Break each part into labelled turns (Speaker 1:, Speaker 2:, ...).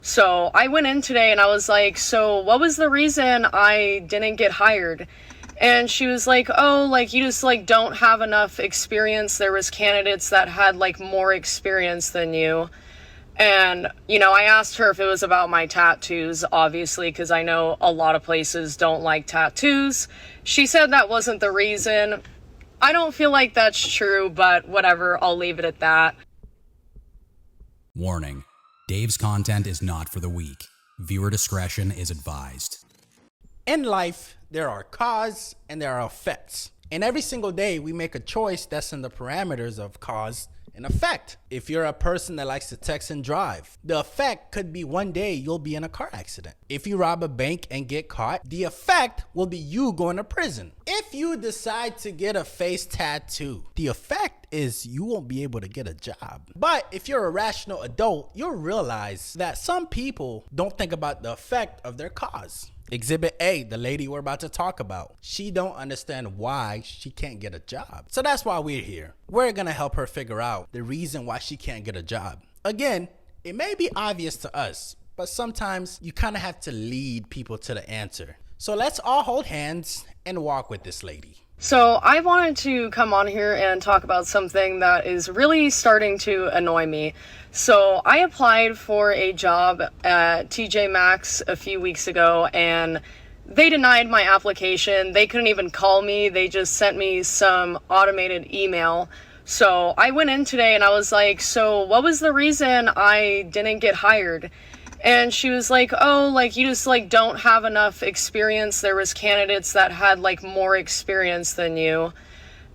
Speaker 1: So I went in today and I was like, so what was the reason I didn't get hired? And she was like, oh, like you just like don't have enough experience. There was candidates that had like more experience than you. And, I asked her if it was about my tattoos, obviously, because I know a lot of places don't like tattoos. She said that wasn't the reason. I don't feel like that's true, but whatever, I'll leave it at that.
Speaker 2: Warning: Dave's content is not for the weak. Viewer discretion is advised.
Speaker 3: In life, there are cause and there are effects. And every single day, we make a choice that's in the parameters of cause and effect. If you're a person that likes to text and drive, the effect could be one day you'll be in a car accident. If you rob a bank and get caught, the effect will be you going to prison. If you decide to get a face tattoo, the effect is you won't be able to get a job. But if you're a rational adult, you'll realize that some people don't think about the effect of their cause. Exhibit A, the lady we're about to talk about. She don't understand why she can't get a job. So that's why we're here. We're gonna help her figure out the reason why she can't get a job. Again, it may be obvious to us, but sometimes you kind of have to lead people to the answer. So let's all hold hands and walk with this lady.
Speaker 1: So I wanted to come on here and talk about something that is really starting to annoy me. So I applied for a job at Maxx a few weeks ago and they denied my application. They couldn't even call me. They just sent me some automated email. So I went in today and I was like, so what was the reason I didn't get hired? And she was like, oh, like you just like don't have enough experience. There was candidates that had like more experience than you.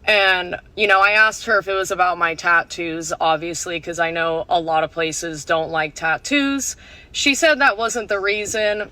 Speaker 1: And, I asked her if it was about my tattoos, obviously, because I know a lot of places don't like tattoos. She said that wasn't the reason.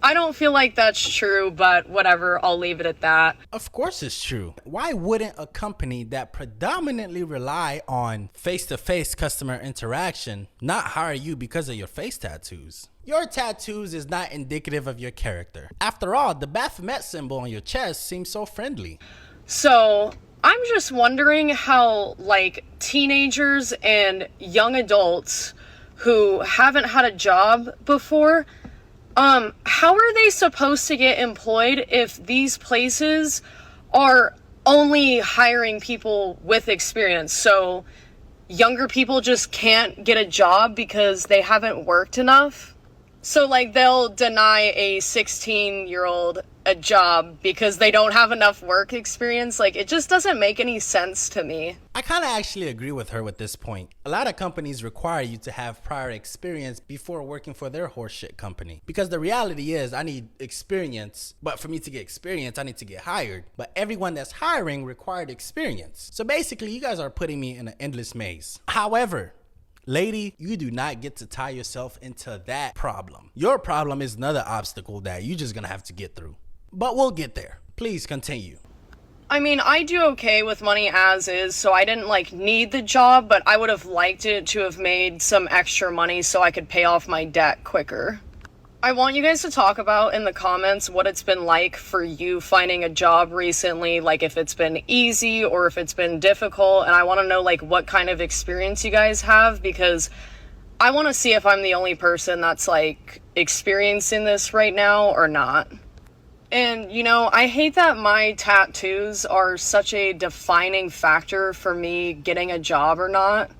Speaker 1: I don't feel like that's true, but whatever, I'll leave it at that.
Speaker 3: Of course it's true. Why wouldn't a company that predominantly rely on face-to-face customer interaction not hire you because of your face tattoos? Your tattoos is not indicative of your character. After all, the Baphomet symbol on your chest seems so friendly.
Speaker 1: So I'm just wondering how, like, teenagers and young adults who haven't had a job before, how are they supposed to get employed if these places are only hiring people with experience? So younger people just can't get a job because they haven't worked enough? So, like, they'll deny a 16-year-old a job because they don't have enough work experience. Like, it just doesn't make any sense to me.
Speaker 3: I kind of actually agree with her with this point. A lot of companies require you to have prior experience before working for their horseshit company. Because the reality is, I need experience, but for me to get experience, I need to get hired. But everyone that's hiring required experience. So basically, you guys are putting me in an endless maze. However, lady, you do not get to tie yourself into that problem. Your problem is another obstacle that you're just gonna have to get through. But we'll get there. Please continue.
Speaker 1: I mean, I do okay with money as is, so I didn't like need the job, but I would have liked it to have made some extra money so I could pay off my debt quicker. I want you guys to talk about in the comments what it's been like for you finding a job recently, like if it's been easy or if it's been difficult, and I want to know like what kind of experience you guys have, because I want to see if I'm the only person that's like experiencing this right now or not. And I hate that my tattoos are such a defining factor for me getting a job or not.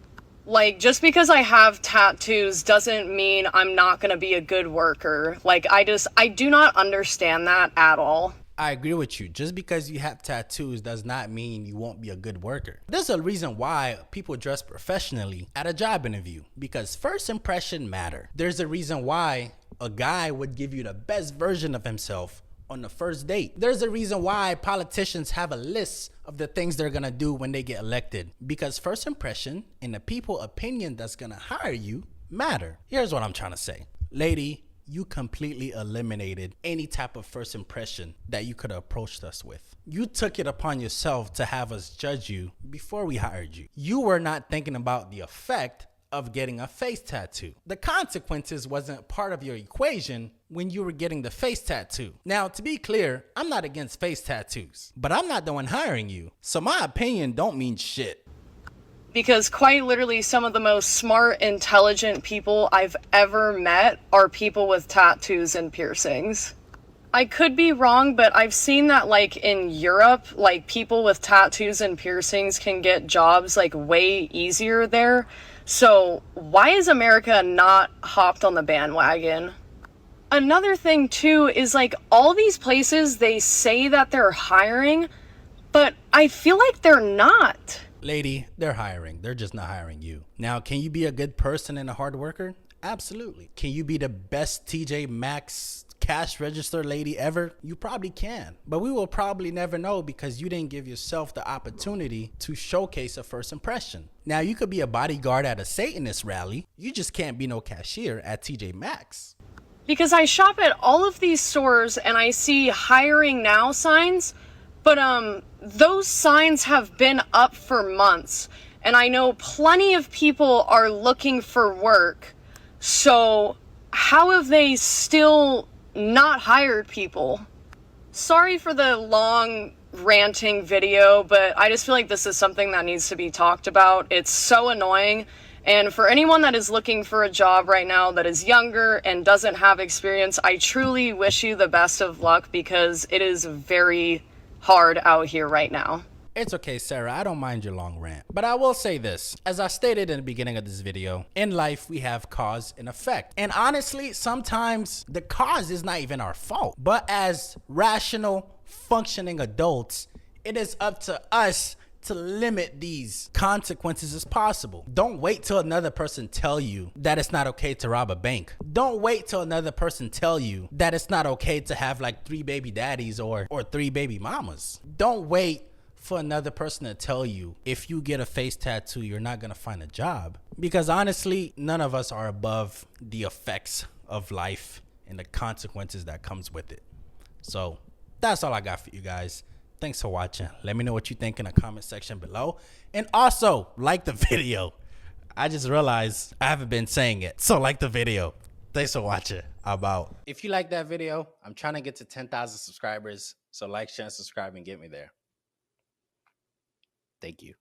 Speaker 1: Like, just because I have tattoos doesn't mean I'm not gonna be a good worker. Like, I do not understand that at all.
Speaker 3: I agree with you. Just because you have tattoos does not mean you won't be a good worker. There's a reason why people dress professionally at a job interview, because first impression matter. There's a reason why a guy would give you the best version of himself on the first date. There's a reason why politicians have a list of the things they're gonna do when they get elected, because first impression and the people opinion that's gonna hire you matter. Here's what I'm trying to say. Lady, you completely eliminated any type of first impression that you could have approached us with. You took it upon yourself to have us judge you before we hired you. You were not thinking about the effect of getting a face tattoo. The consequences wasn't part of your equation when you were getting the face tattoo. Now, to be clear, I'm not against face tattoos, but I'm not the one hiring you, so my opinion don't mean shit.
Speaker 1: because quite literally some of the most smart, intelligent people I've ever met are people with tattoos and piercings. I could be wrong, but I've seen that like in Europe, like people with tattoos and piercings can get jobs like way easier there. So why is America not hopped on the bandwagon? Another thing too is like all these places, they say that they're hiring, but I feel like they're not.
Speaker 3: Lady, they're hiring. They're just not hiring you. Now, can you be a good person and a hard worker? Absolutely. Can you be the best TJ Maxx cash register lady ever? You probably can, but we will probably never know because you didn't give yourself the opportunity to showcase a first impression. Now, you could be a bodyguard at a Satanist rally. You just can't be no cashier at TJ Maxx.
Speaker 1: Because I shop at all of these stores and I see hiring now signs, but those signs have been up for months and I know plenty of people are looking for work. So how have they still not hired people? Sorry for the long ranting video, but I just feel like this is something that needs to be talked about. It's so annoying. And for anyone that is looking for a job right now that is younger and doesn't have experience, I truly wish you the best of luck because it is very hard out here right now.
Speaker 3: It's okay, Sarah. I don't mind your long rant. But I will say this. As I stated in the beginning of this video, in life, we have cause and effect. And honestly, sometimes the cause is not even our fault. But as rational, functioning adults, it is up to us to limit these consequences as possible. Don't wait till another person tell you that it's not okay to rob a bank. Don't wait till another person tell you that it's not okay to have like 3 baby daddies or 3 baby mamas. Don't wait for another person to tell you if you get a face tattoo, you're not gonna find a job. Because honestly, none of us are above the effects of life and the consequences that comes with it. So that's all I got for you guys. Thanks for watching. Let me know what you think in the comment section below. And also, like the video. I just realized I haven't been saying it. So like the video. Thanks for watching. I'm out. If you like that video, I'm trying to get to 10,000 subscribers. So like, share, and subscribe and get me there. Thank you.